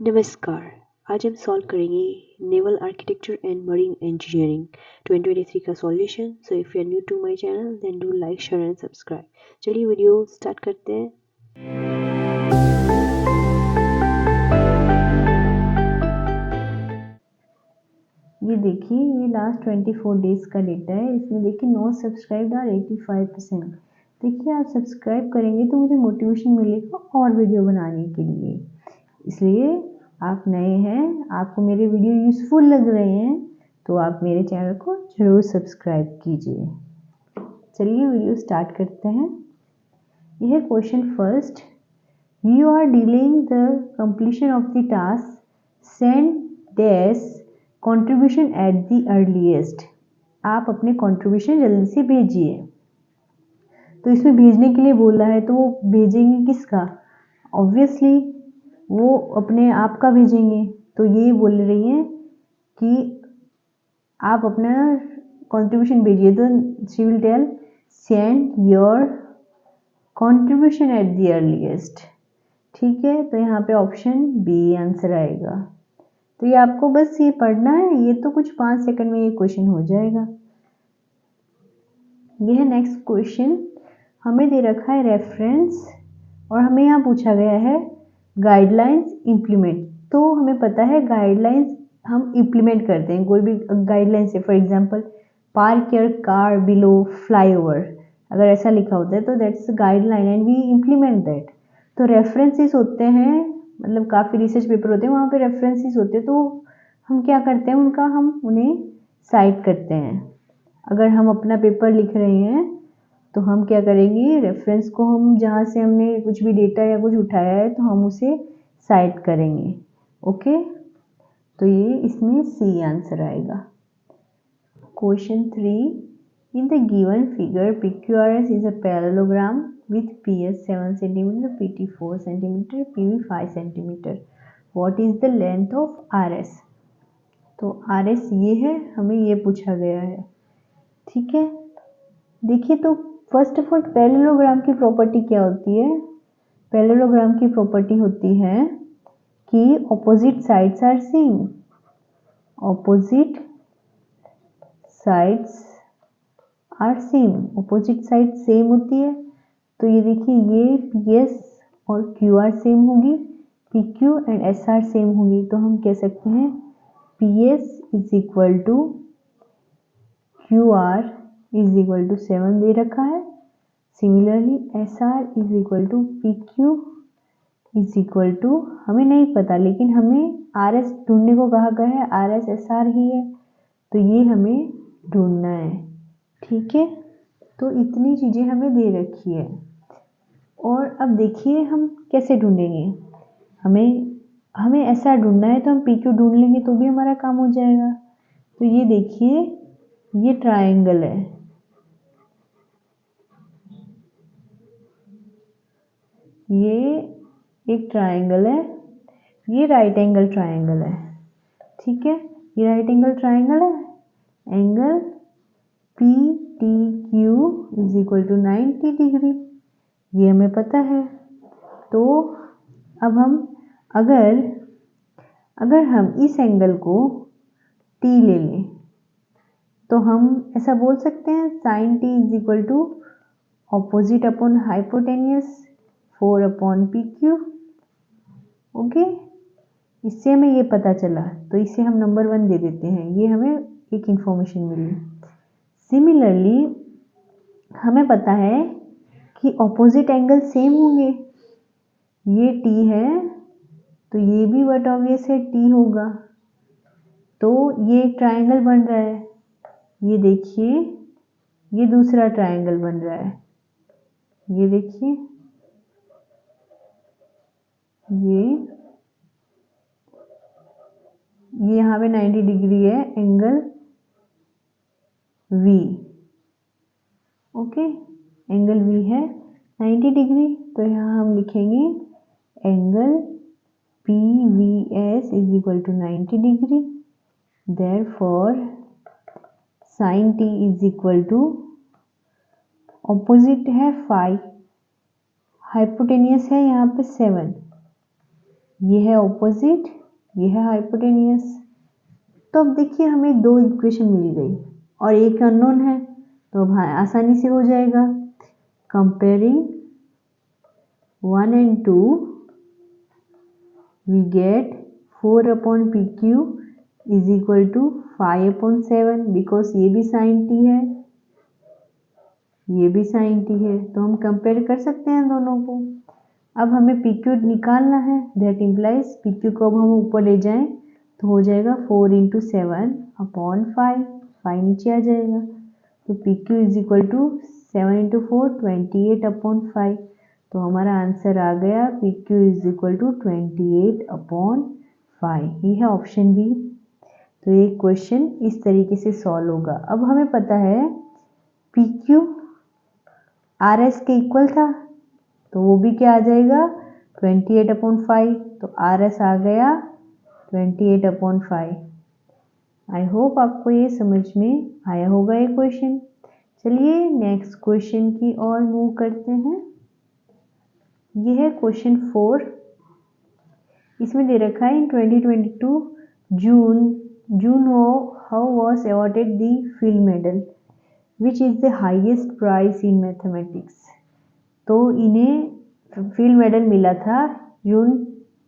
नमस्कार। आज हम सॉल्व करेंगे naval architecture and marine engineering 2023 का solution. So if you are new to my channel then do like share and subscribe. चलिए video start करते हैं। ये देखिए, ये लास्ट 24 डेज़ का डेटा है। इसमें देखिए नो सब्सक्राइब्ड आर 85%। देखिए, आप सब्सक्राइब करेंगे तो मुझे मोटिवेशन मिलेगा और वीडियो बनाने के लिए। इसलिए आप नए हैं, आपको मेरे वीडियो यूज़फुल लग रहे हैं तो आप मेरे चैनल को ज़रूर सब्सक्राइब कीजिए। चलिए वीडियो स्टार्ट करते हैं। यह है question first. You are dealing the completion of the task, send dash contribution at the earliest. आप अपने कंट्रीब्यूशन जल्दी से भेजिए। तो इसमें भेजने के लिए बोला है तो वो भेजेंगे किसका? ऑब्वियसली वो अपने आप का भेजेंगे। तो ये बोल रही हैं कि आप अपना कंट्रीब्यूशन भेजिए। तो she will tell send your contribution at the earliest. ठीक है, तो यहाँ पे ऑप्शन बी आंसर आएगा। तो ये आपको बस ये पढ़ना है, ये तो कुछ 5 सेकंड में ये क्वेश्चन हो जाएगा। ये है नेक्स्ट क्वेश्चन। हमें दे रखा है रेफरेंस और हमें यहाँ पूछा गया है गाइडलाइंस इम्प्लीमेंट। तो हमें पता है गाइडलाइंस हम इम्प्लीमेंट करते हैं। कोई भी गाइडलाइंस है, for example park your car below flyover, अगर ऐसा लिखा होता है तो that's guideline and we implement that. तो रेफरेंसेस होते हैं, मतलब काफ़ी रिसर्च पेपर होते हैं वहाँ पे रेफरेंसेस होते हैं, तो हम क्या करते हैं उनका, हम उन्हें साइट करते हैं। अगर हम अपना पेपर लिख रहे हैं तो हम क्या करेंगे, रेफरेंस को हम जहाँ से हमने कुछ भी डेटा या कुछ उठाया है तो हम उसे साइट करेंगे। ओके, तो ये इसमें सी आंसर आएगा। Question 3। In the given figure PQRS is a parallelogram with PS 7 cm, PT 4 cm, PV 5 cm. What is the length of RS? तो RS ये है, हमें ये पूछा गया है। ठीक है, देखिए तो फर्स्ट ऑफ ऑल पैरेललोग्राम की प्रॉपर्टी क्या होती है? पैरेललोग्राम की प्रॉपर्टी होती है कि opposite sides are same. Opposite sides are same, opposite side same होती है। तो ये देखिए, ये PS और QR सेम होगी, PQ एंड SR सेम होगी। तो हम कह सकते हैं PS is equal to QR is equal to 7 दे रखा है। Similarly SR is equal to PQ is equal to, हमें नहीं पता लेकिन हमें RS ढूंढने को कहा गया है, RS SR ही है तो ये हमें ढूंढना है। ठीक है, तो इतनी चीज़ें हमें दे रखी है। और अब देखिए हम कैसे ढूंढेंगे। हमें ऐसा ढूंढना है तो हम PQ ढूंढ लेंगे तो भी हमारा काम हो जाएगा। तो ये देखिए, ये ट्रायंगल है, ये एक ट्रायंगल है, ये राइट एंगल ट्रायंगल है। ठीक है, ये राइट एंगल ट्रायंगल है। Angle PTQ is equal to 90 degree, ये हमें पता है। तो अब हम अगर हम इस एंगल को T ले लें तो हम ऐसा बोल सकते हैं sin T is equal to opposite upon hypotenuse 4 upon PQ। Okay, इससे हमें ये पता चला तो इसे हम नंबर 1 दे देते हैं, ये हमें एक इंफॉर्मेशन मिली। सिमिलरली हमें पता है कि ऑपोजिट एंगल सेम होंगे। ये T है तो ये भी बट ऑब्वियस है T होगा। तो ये एक ट्रायंगल बन रहा है। ये देखिए, ये दूसरा ट्रायंगल बन रहा है। ये देखिए, ये यहाँ पे 90 डिग्री है, angle V। Okay, angle V है 90 डिग्री। तो यहाँ हम लिखेंगे angle PVS is equal to 90 degree. Therefore sin T is equal to, opposite है 5, हाइपोटेनियस है यहाँ पे 7, ये है ऑपोजिट, ये है हाइपोटेनियस। तो अब देखिए हमें दो इक्वेशन मिल गई और एक अननोन है, तो अब आसानी से हो जाएगा। Comparing 1 and 2 we get 4 upon PQ is equal to 5 upon 7 because ये भी sin t है, ये भी sin t है, तो हम कंपेयर कर सकते हैं दोनों को। अब हमें PQ निकालना है, दैट इम्प्लाइज PQ को अब हम ऊपर ले जाएं तो हो जाएगा 4 into 7 upon 5, 5 नीचे आ जाएगा, तो PQ is equal to 7 into 4 28 upon 5, तो हमारा आंसर आ गया PQ is equal to 28 upon 5। ये है ऑप्शन बी। तो ये क्वेश्चन इस तरीके से सॉल्व होगा। अब हमें पता है PQ RS के इक्वल था, तो वो भी क्या आ जाएगा 28 upon 5, तो RS आ गया 28 upon 5। आई होप आपको ये समझ में आया होगा ये क्वेश्चन। चलिए नेक्स्ट क्वेश्चन की ओर मूव करते हैं। ये है क्वेश्चन 4। इसमें दे रखा है in 2022 June how was awarded the field medal which is the highest prize in mathematics. तो इन्हें फील्ड मेडल मिला था June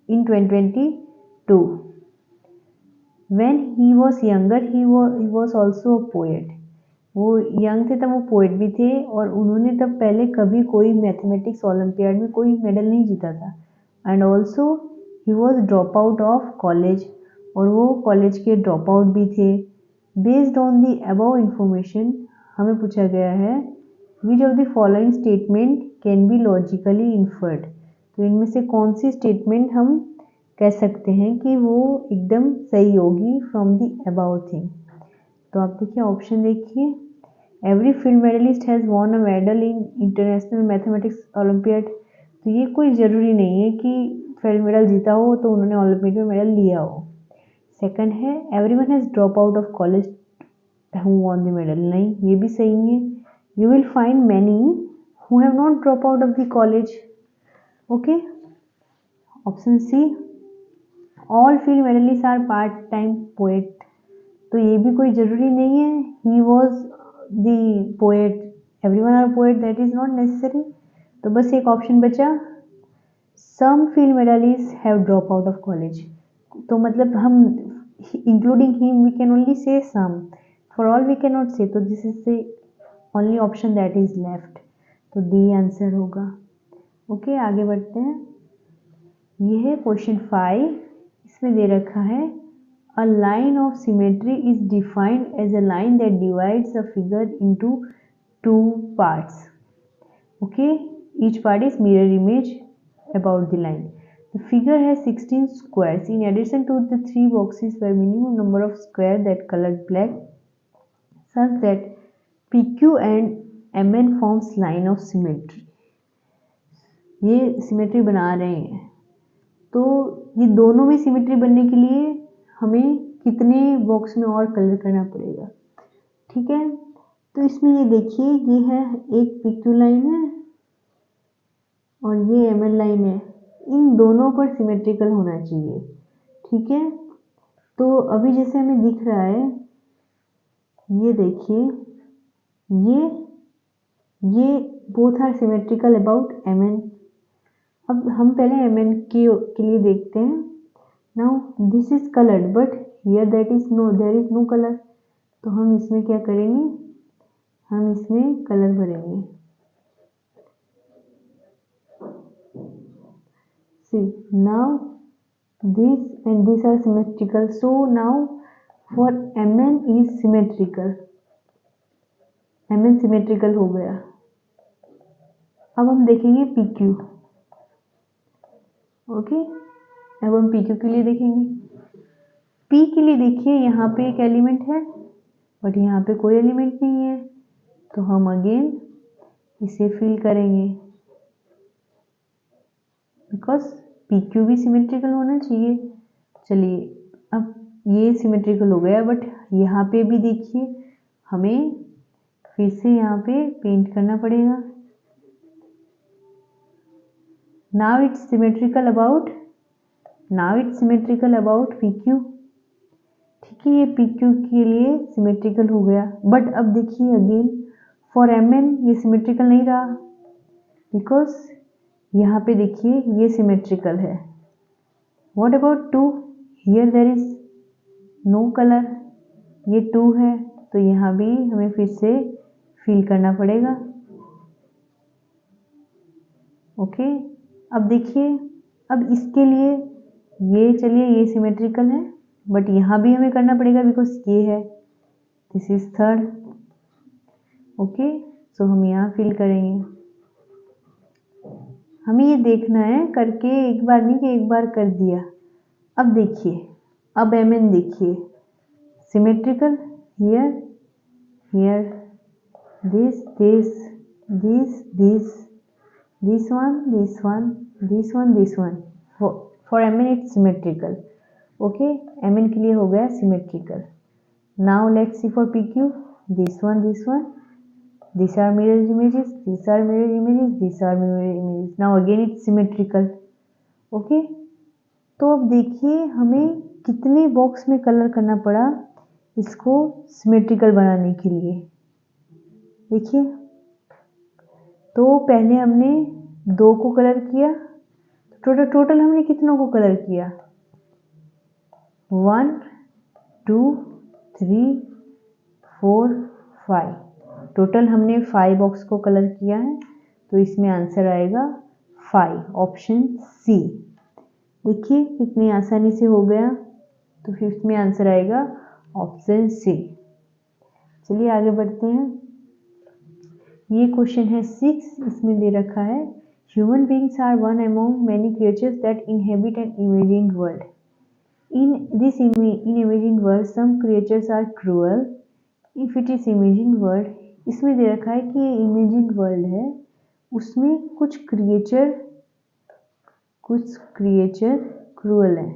in 2022। When he was younger he was also a poet। वो यंग थे तब वो पोएट भी थे और उन्होंने तब पहले कभी कोई मैथमेटिक्स ओलंपियाड में कोई मेडल नहीं जीता था। And also he was drop out of college, और वो कॉलेज के ड्रॉप आउट भी थे। Based on the above information हमें पूछा गया है which of the following statement can be logically inferred. तो इनमें से कौन सी स्टेटमेंट हम कह सकते हैं कि वो एकदम सही होगी फ्रॉम दी अबाउ थिंग। तो आप देखिए ऑप्शन देखिए, every field medalist has won a medal in international mathematics olympiad. तो ये कोई ज़रूरी नहीं है कि फील्ड मेडल जीता हो तो उन्होंने ओलंपियाड में मेडल लिया हो। सेकंड है everyone has drop out of college who won the medal. नहीं, ये भी सही है। You will find many who have not drop out of the college. Okay, option C all field medalist are part time poet. तो ये भी कोई ज़रूरी नहीं है he was the poet, everyone are poet, that is not necessary. तो बस एक ऑप्शन बचा some field medalist have drop out of college. तो मतलब हम including him we can only say some, for all we can not say. तो this is the only option that is left, तो the answer होगा। Okay, आगे बढ़ते हैं। ये है क्वेश्चन 5। इसमें दे रखा है A line of symmetry is defined as a line that divides a figure into two parts. Okay, each part is mirror image about the line. The figure has 16 squares. In addition to the 3 boxes where minimum number of squares that colored black, such that PQ and MN forms line of symmetry. ये symmetry बना रहे हैं, तो ये दोनों में symmetry बनने के लिए हमें कितने बॉक्स में और कलर करना पड़ेगा। ठीक है, तो इसमें ये देखिए ये है एक PQ लाइन है और ये MN लाइन है, इन दोनों पर सिमेट्रिकल होना चाहिए। ठीक है, तो अभी जैसे हमें दिख रहा है, ये देखिए ये both are symmetrical about MN। अब हम पहले MN के लिए देखते हैं। Now this is coloured but here there is no colour. तो हम इसमें क्या करेंगे, हम इसमें कलर भरेंगे। See, now this and this are symmetrical, so now for MN is symmetrical, MN symmetrical हो गया। अब हम देखेंगे PQ। ओके, अब हम PQ के लिए देखेंगे। P के लिए देखिए यहाँ पे एक एलिमेंट है बट यहाँ पे कोई एलिमेंट नहीं है, तो हम अगेन इसे फिल करेंगे बिकॉज PQ भी सिमेट्रिकल होना चाहिए। चलिए, अब ये सिमेट्रिकल हो गया बट यहाँ पे भी देखिए हमें फिर से यहाँ पे पेंट करना पड़ेगा। Now it's symmetrical about now it's symmetrical about P Q. ठीक है, ये पी क्यू के लिए सिमेट्रिकल हो गया। बट अब देखिए अगेन फॉर एम एन ये सिमेट्रिकल नहीं रहा, बिकॉज यहाँ पे देखिए ये सिमेट्रिकल है। What about 2? Here there is no colour, ये 2 है, तो यहाँ भी हमें फिर से फिल करना पड़ेगा। ओके, अब देखिए, अब इसके लिए ये चलिए ये सिमेट्रिकल है, बट यहाँ भी हमें करना पड़ेगा बिकॉज ये है, दिस इज थर्ड। ओके, सो हम यहाँ फिल करेंगे। हमें ये देखना है करके, एक बार नहीं कि एक बार कर दिया। अब देखिए, अब एम एन देखिए symmetrical, here here this this this this this one this one this one this one for mn it's symmetrical. Okay, mn के लिए हो गया symmetrical. Now let's see for pq, this one these are mirror images, these are mirror images, these are mirror images. Now again it's symmetrical. Okay, तो अब देखिए हमें कितने box में कलर करना पड़ा इसको सिमेट्रिकल बनाने के लिए। देखिए, तो पहले हमने 2 को कलर किया, टोटल हमने कितनों को कलर किया? 1 2 3 4 5, टोटल हमने 5 बॉक्स को कलर किया है, तो इसमें आंसर आएगा 5, ऑप्शन सी। देखिए कितनी आसानी से हो गया, तो 5th में आंसर आएगा ऑप्शन सी। चलिए आगे बढ़ते हैं। ये क्वेश्चन है 6, इसमें दे रखा है human beings are one among many creatures that inhabit an imagined world. In this imagined world some creatures are cruel if it is imagined world. इसमें दे रखा है कि ये इमेजिन्ड वर्ल्ड है, उसमें कुछ क्रिएचर क्रूअल है।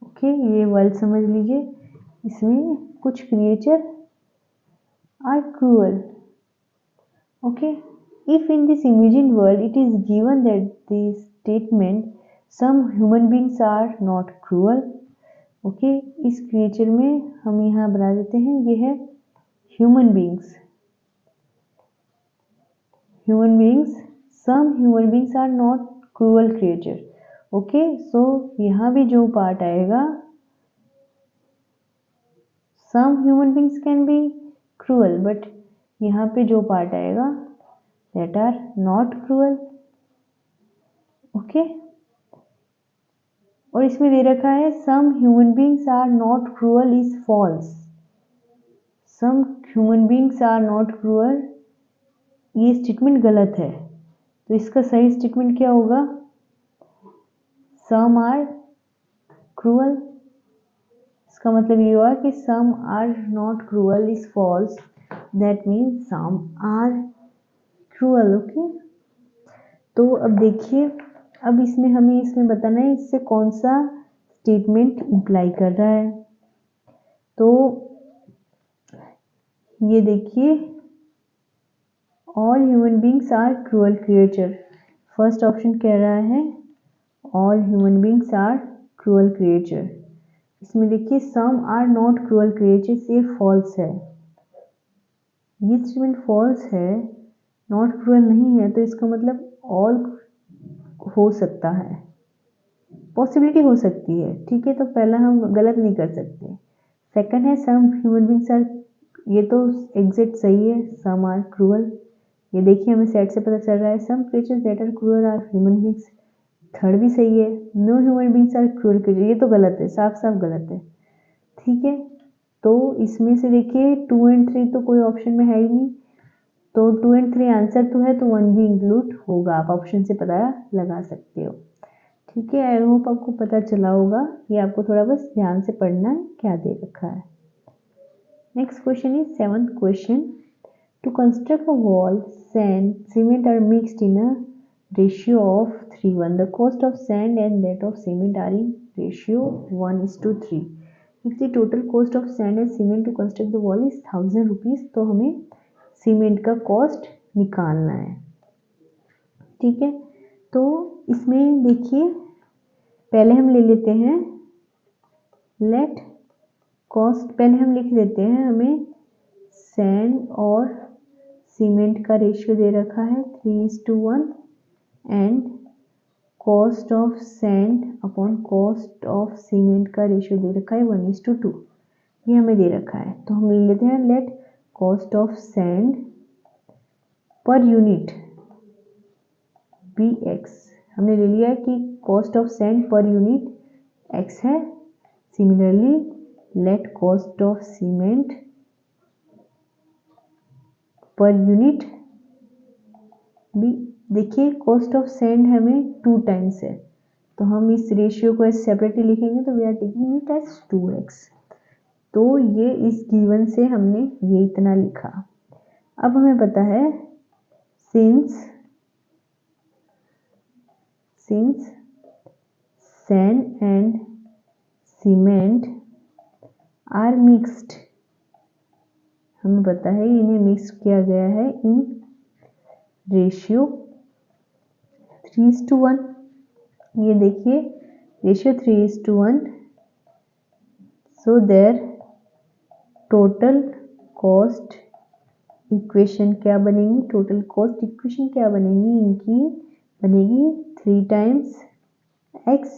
ओके, ये वर्ल्ड समझ लीजिए, इसमें कुछ creature are cruel. Okay, if in this imagined world it is given that the statement some human beings are not cruel, okay, इस क्रिएचर में हम यहाँ बना देते हैं, ये है human beings, some human beings are not cruel creature. Okay, so यहाँ भी जो पार्ट आएगा some human beings can be cruel, but यहाँ पे जो पार्ट आएगा that are not cruel. Okay, और इसमें दे रखा है some human beings are not cruel is false. some human beings are not cruel, ये स्टेटमेंट गलत है, तो इसका सही स्टेटमेंट क्या होगा? some are cruel। इसका मतलब ये हुआ कि some are not cruel is false, that means some are cruel. Okay, तो अब देखिए, अब इसमें हमें इसमें बताना है इससे कौन सा स्टेटमेंट इम्प्लाई कर रहा है। तो ये देखिए, all human beings are cruel creature, first option कह रहा है all human beings are cruel creature. इसमें देखिए some are not cruel creature, ये फॉल्स है, ये स्टेटमेंट फॉल्स है, नॉट क्रूअल नहीं है, तो इसका मतलब ऑल हो सकता है, पॉसिबिलिटी हो सकती है। ठीक है, तो पहला हम गलत नहीं कर सकते। सेकंड है सम ह्यूमन बींग्स आर, ये तो एग्जैक्ट सही है, सम आर क्रूअल, ये देखिए हमें सेट से पता चल रहा है some creatures that are cruel are human beings, third भी सही है, no human beings are cruel creature, ये तो गलत है, साफ साफ गलत है। ठीक है, तो इसमें से देखिए 2 और 3 तो कोई ऑप्शन में है ही नहीं, तो 2 और 3 आंसर तो है, तो 1 भी इंक्लूड होगा, आप ऑप्शन से पता लगा सकते हो। ठीक है, आई होप आपको पता चला होगा, ये आपको थोड़ा बस ध्यान से पढ़ना है क्या दे रखा है। Next question is 7th question, to construct a wall sand cement are mixed in a ratio of 3:1, the cost of sand and that of cement are in ratio 1:3। If the total cost of sand and cement to construct the wall is 1000 rupees, तो हमें cement का cost निकालना है। ठीक है, तो इसमें देखिए पहले हम ले लेते हैं लेट कॉस्ट, पहले हम लिख देते हैं, हमें सैंड और सीमेंट का रेशियो दे रखा है 3:1 and cost of sand upon cost of cement का रेशियो दे रखा है 1:2, ये हमें दे रखा है। तो हम ले लेते हैं let cost of sand per unit be x, हमने ले लिया है कि cost of sand per unit x है। Similarly let cost of cement per unit be, देखिए कॉस्ट ऑफ सैंड हमें 2 टाइम्स है, तो हम इस रेशियो को सेपरेटली लिखेंगे, तो we are taking it as 2x। तो ये इस गिवन से हमने ये इतना लिखा। अब हमें पता है since sand and cement are mixed, हमें पता है इन्हें मिक्स किया गया है इन रेशियो 3:1। ये देखिए ratio 3:1, so there total cost equation क्या बनेगी, टोटल कॉस्ट इक्वेशन क्या बनेगी, इनकी बनेगी 3 times x,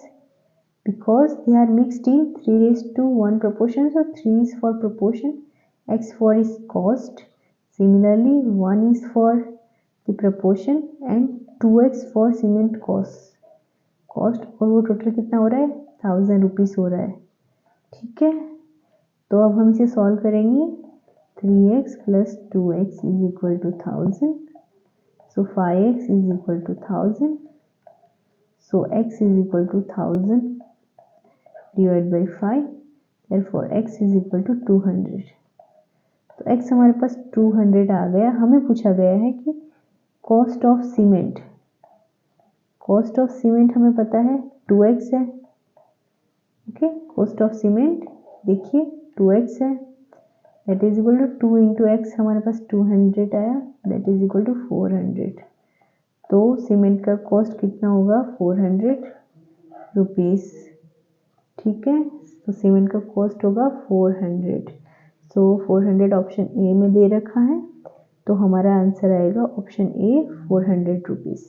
because they are mixed in 3:1 proportion, so 3 is for proportion, x for is cost, similarly 1 is for the proportion and 2x for cement cost, और वो total कितना हो रहा है 1000 रुपीज हो रहा है। ठीक है, तो अब हम इसे सॉल्व करेंगे, 3x plus 2x is equal to 1000, so 5x is equal to 1000, so x is equal to 1000 divided by 5, therefore x is equal to 200। तो x हमारे पास 200 आ गया। हमें पूछा गया है कि cost of cement, cost of cement हमें पता है 2x है। ओके, कॉस्ट ऑफ सीमेंट देखिए 2x है, that is equal to 2 into x, हमारे पास 200 आया, दैट इज इक्वल टू 400। तो सीमेंट का कॉस्ट कितना होगा 400 रुपीज़। ठीक है, तो सीमेंट का कॉस्ट होगा 400, सो 400 ऑप्शन ए में दे रखा है, तो हमारा आंसर आएगा ऑप्शन ए 400 रुपीज़।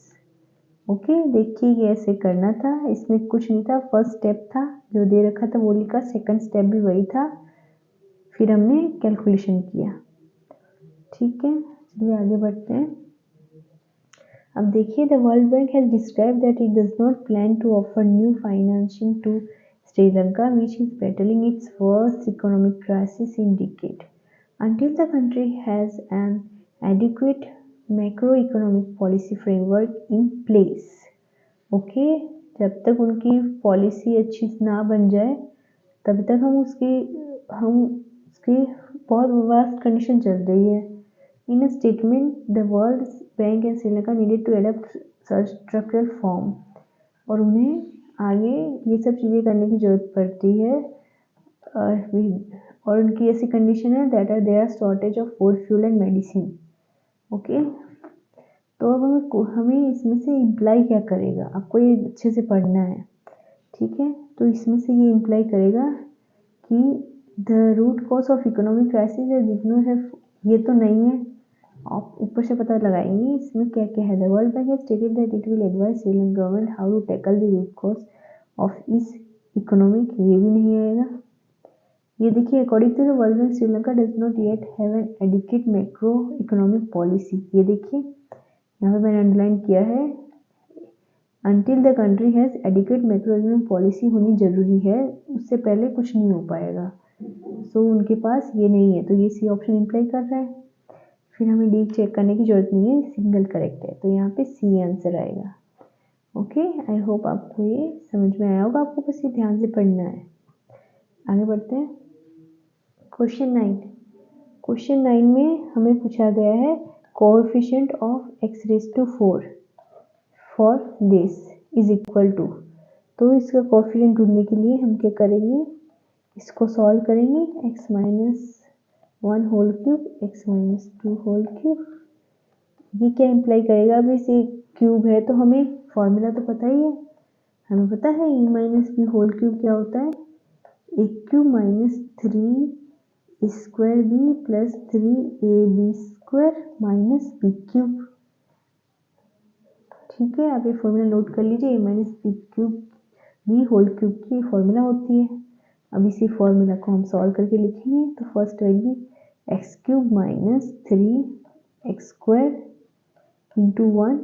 ओके, देखिए ये ऐसे करना था, इसमें कुछ नहीं था, फर्स्ट स्टेप था जो दे रखा था वो लिखा, सेकंड स्टेप भी वही था, फिर हमने कैलकुलेशन किया। ठीक है, चलिए आगे बढ़ते हैं। अब देखिए, the world bank has describe that it does not plan to offer new financing to Sri Lanka, which is battling its worst economic crisis in decade, until the country has an adequate macroeconomic policy framework in place. Okay, जब तक उनकी policy अच्छी ना बन जाए तब तक हम उसकी बहुत वास्ट कंडीशन चल रही है। In a statement, the World Bank and Sri Lanka needed to adopt such structural form, और उन्हें आगे ये सब चीज़ें करने की ज़रूरत पड़ती है, और उनकी ऐसी कंडीशन है that are there shortage of food, fuel and medicine. Okay, तो अब हमें इसमें से इम्प्लाई क्या करेगा, आपको ये अच्छे से पढ़ना है। ठीक है, तो इसमें से ये इम्प्लाई करेगा कि the root cause of economic crisis है, ये तो नहीं है, आप ऊपर से पता लगाएंगे इसमें क्या क्या है। The world bank has stated that it will advise Sri Lanka government how to tackle the root cause of इस इकोनॉमिक, ये भी नहीं आएगा। ये देखिए, according to the world bank Sri Lanka does not yet have an adequate macro economic policy, ये देखिए यहाँ पे मैंने अंडरलाइन किया है, until the country has adequate macro economic policy होनी जरूरी है, उससे पहले कुछ नहीं हो पाएगा। सो उनके पास ये नहीं है, तो ये सी ऑप्शन इम्प्लाई कर रहा है। फिर हमें डी चेक करने की जरूरत नहीं है, सिंगल करेक्ट है, तो यहाँ पे सी आंसर आएगा। ओके, आई होप आपको ये समझ में आया होगा, आपको बस ये ध्यान से पढ़ना है। आगे बढ़ते हैं, क्वेश्चन 9। क्वेश्चन 9 में हमें पूछा गया है coefficient of x⁴ for this is equal to, तो इसका कोएफिशिएंट ढूंढने के लिए हम क्या करेंगे, इसको सॉल्व करेंगे, x-1 whole cube, x-2 whole cube. ये क्या इम्प्लाई करेगा, अब इसे क्यूब है तो हमें फॉर्मूला तो पता ही है, हमें पता है a minus b whole cube क्या होता है, a cube minus 3 square b plus 3ab square minus b cube. ठीक है, आप ये फॉर्मूला नोट कर लीजिए, a minus b cube b whole cube की फॉर्मूला होती है। अब इसी फॉर्मूला को हम सॉल्व करके लिखेंगे। तो first value x cube minus 3x square into 1,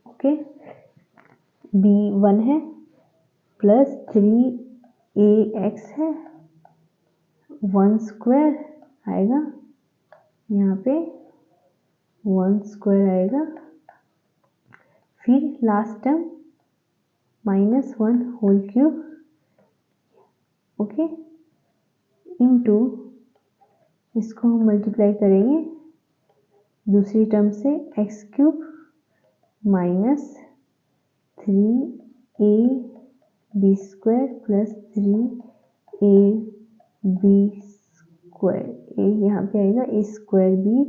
okay, b 1 है, प्लस 3ax है, 1 स्क्वायर आएगा, यहाँ पे 1 स्क्वायर आएगा, फिर last term -1 whole cube, okay, into इसको हम मल्टीप्लाई करेंगे दूसरी टर्म से x cube minus 3ab square plus 3ab square, a यहाँ पे आएगा a square b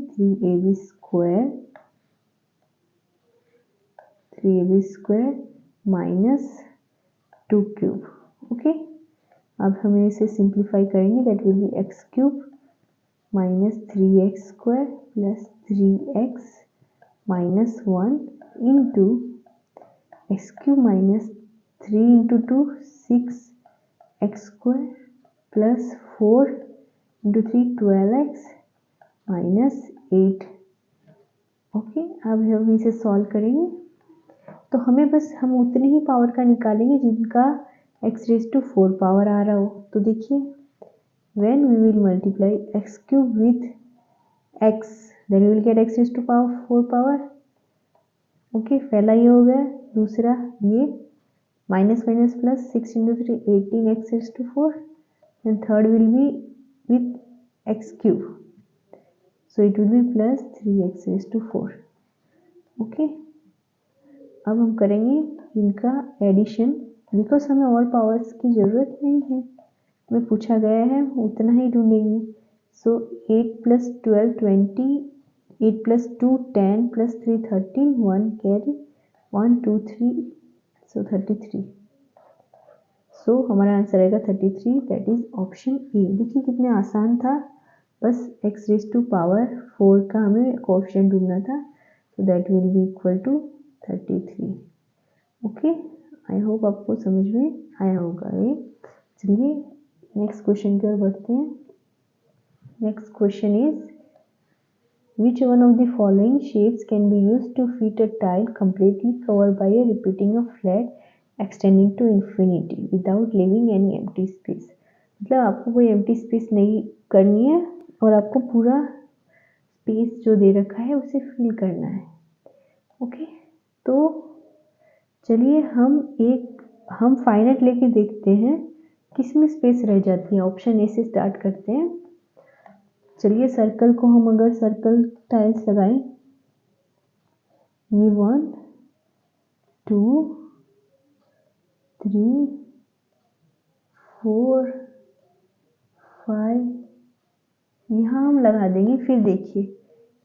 3ab square minus 2 cube, okay. अब हमें इसे सिंप्लीफाई करेंगे, that will be x cube minus 3x square plus 3x minus 1 into x cube minus 3 into 2 6x square plus 4 into 3 12x minus 8, okay. अब हम इसे solve करेंगे, तो हमें बस हम उतने ही पावर का निकालेंगे जिनका x⁴ पावर आ रहा हो। तो देखिए, when we will multiply x cube with x, then we will get x⁴ power, okay. पहला ये हो गया, दूसरा ये minus minus plus 6 into 3 18x⁴, and third will be with x cube, so it will be plus 3x⁴, okay. अब हम करेंगे इनका एडिशन, बिकॉज हमें और पावर्स की ज़रूरत नहीं है, हमें पूछा गया है उतना ही ढूंढेंगे। सो 8 + 12 20, 8 + 2 10 + 3 13, 1 कैरी 1 2 3, सो 33। सो हमारा आंसर आएगा 33, दैट इज ऑप्शन ए। देखिए कितने आसान था, बस x⁴ का हमें कोएफिशिएंट ढूंढना था, so that will be equal to 33, okay. I hope आपको समझ में आया होगा ये। चलिए नेक्स्ट क्वेश्चन की ओर बढ़ते हैं। Next question is which one of the following shapes can be used to fit a tile completely covered by a repeating of flat extending to infinity without leaving any empty space। मतलब आपको कोई empty space नहीं करनी है और आपको पूरा space जो दे रखा है उसे फिल करना है, ओके। तो चलिए हम फाइनाइट लेके देखते हैं किसमें स्पेस रह जाती है। ऑप्शन ए से स्टार्ट करते हैं। चलिए सर्कल को हम अगर सर्कल टाइल्स लगाएं, ये 1 2 3 4 5 यहाँ हम लगा देंगे। फिर देखिए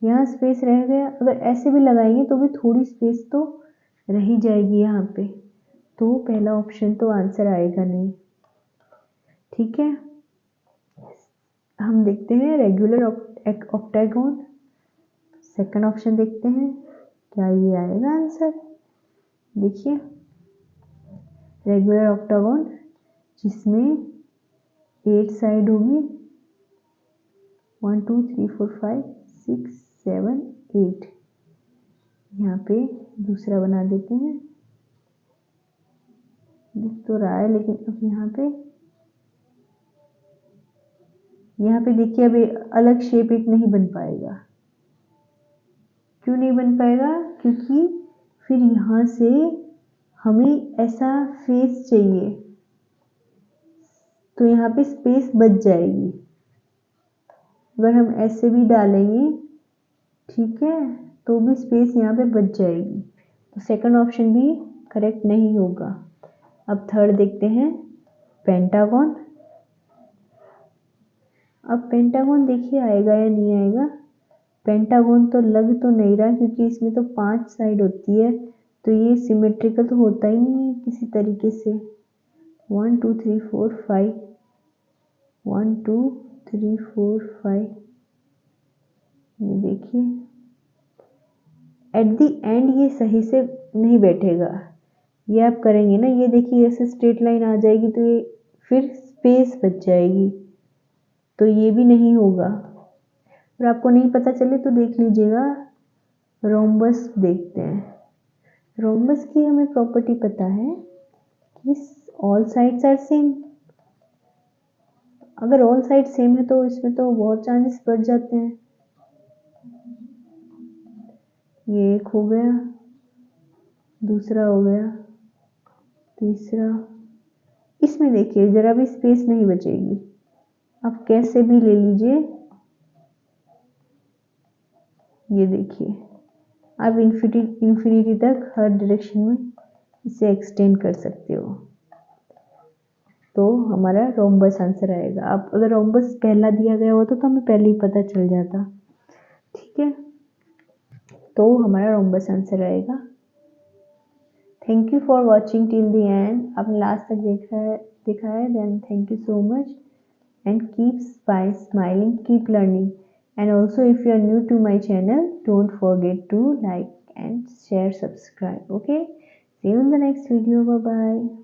यहाँ स्पेस रह गया, अगर ऐसे भी लगाएंगे तो भी थोड़ी स्पेस तो रह ही जाएगी यहाँ पे, तो पहला ऑप्शन तो आंसर आएगा नहीं, ठीक है। हम देखते हैं रेगुलर ऑक्टागोन, सेकंड ऑप्शन देखते हैं क्या ये आएगा आंसर। देखिए रेगुलर ऑक्टागोन जिसमें 8 साइड होगी, 1 2 3 4 5 6 7 8, यहाँ पे दूसरा बना देते हैं, दिख तो रहा है लेकिन अब यहाँ पे देखिए अब अलग शेप एक नहीं बन पाएगा। क्यों नहीं बन पाएगा? क्योंकि फिर यहाँ से हमें ऐसा फेस चाहिए, तो यहाँ पे स्पेस बच जाएगी। अगर हम ऐसे भी डालेंगे, ठीक है, तो भी स्पेस यहाँ पे बच जाएगी, तो सेकंड ऑप्शन भी करेक्ट नहीं होगा। अब थर्ड देखते हैं पेंटागन। अब पेंटागन देखिए आएगा या नहीं आएगा। पेंटागन तो लग तो नहीं रहा क्योंकि इसमें तो 5 साइड होती है, तो ये सिमेट्रिकल तो होता ही नहीं है किसी तरीके से। 1 2 3 4 5, 1 2 3 4 5, ये देखिए एट द एंड ये सही से नहीं बैठेगा। ये आप करेंगे ना, ये देखिए ऐसे स्ट्रेट लाइन आ जाएगी तो ये फिर स्पेस बच जाएगी, तो ये भी नहीं होगा। और आपको नहीं पता चले तो देख लीजिएगा, रोम्बस देखते हैं। रोम्बस की हमें प्रॉपर्टी पता है कि ऑल साइड्स आर सेम। अगर ऑल साइड सेम है तो इसमें तो बहुत चांसेस बढ़ जाते हैं। ये एक हो गया, दूसरा हो गया, तीसरा। इसमें देखिए जरा भी स्पेस नहीं बचेगी, आप कैसे भी ले लीजिए। ये देखिए आप इन्फिनिटी तक हर डायरेक्शन में इसे एक्सटेंड कर सकते हो, तो हमारा रोम्बस आंसर आएगा। आप अगर रोम्बस पहला दिया गया होता तो हमें पहले ही पता चल जाता, ठीक है। तो हमारा रोम्बस आंसर आएगा। Thank you for watching till the end. आपने लास्ट तक देखा है then thank you so much and keep smiling, keep learning. And also if you are new to my channel, don't forget to like and share, subscribe. Okay, see you in the next video. Bye bye.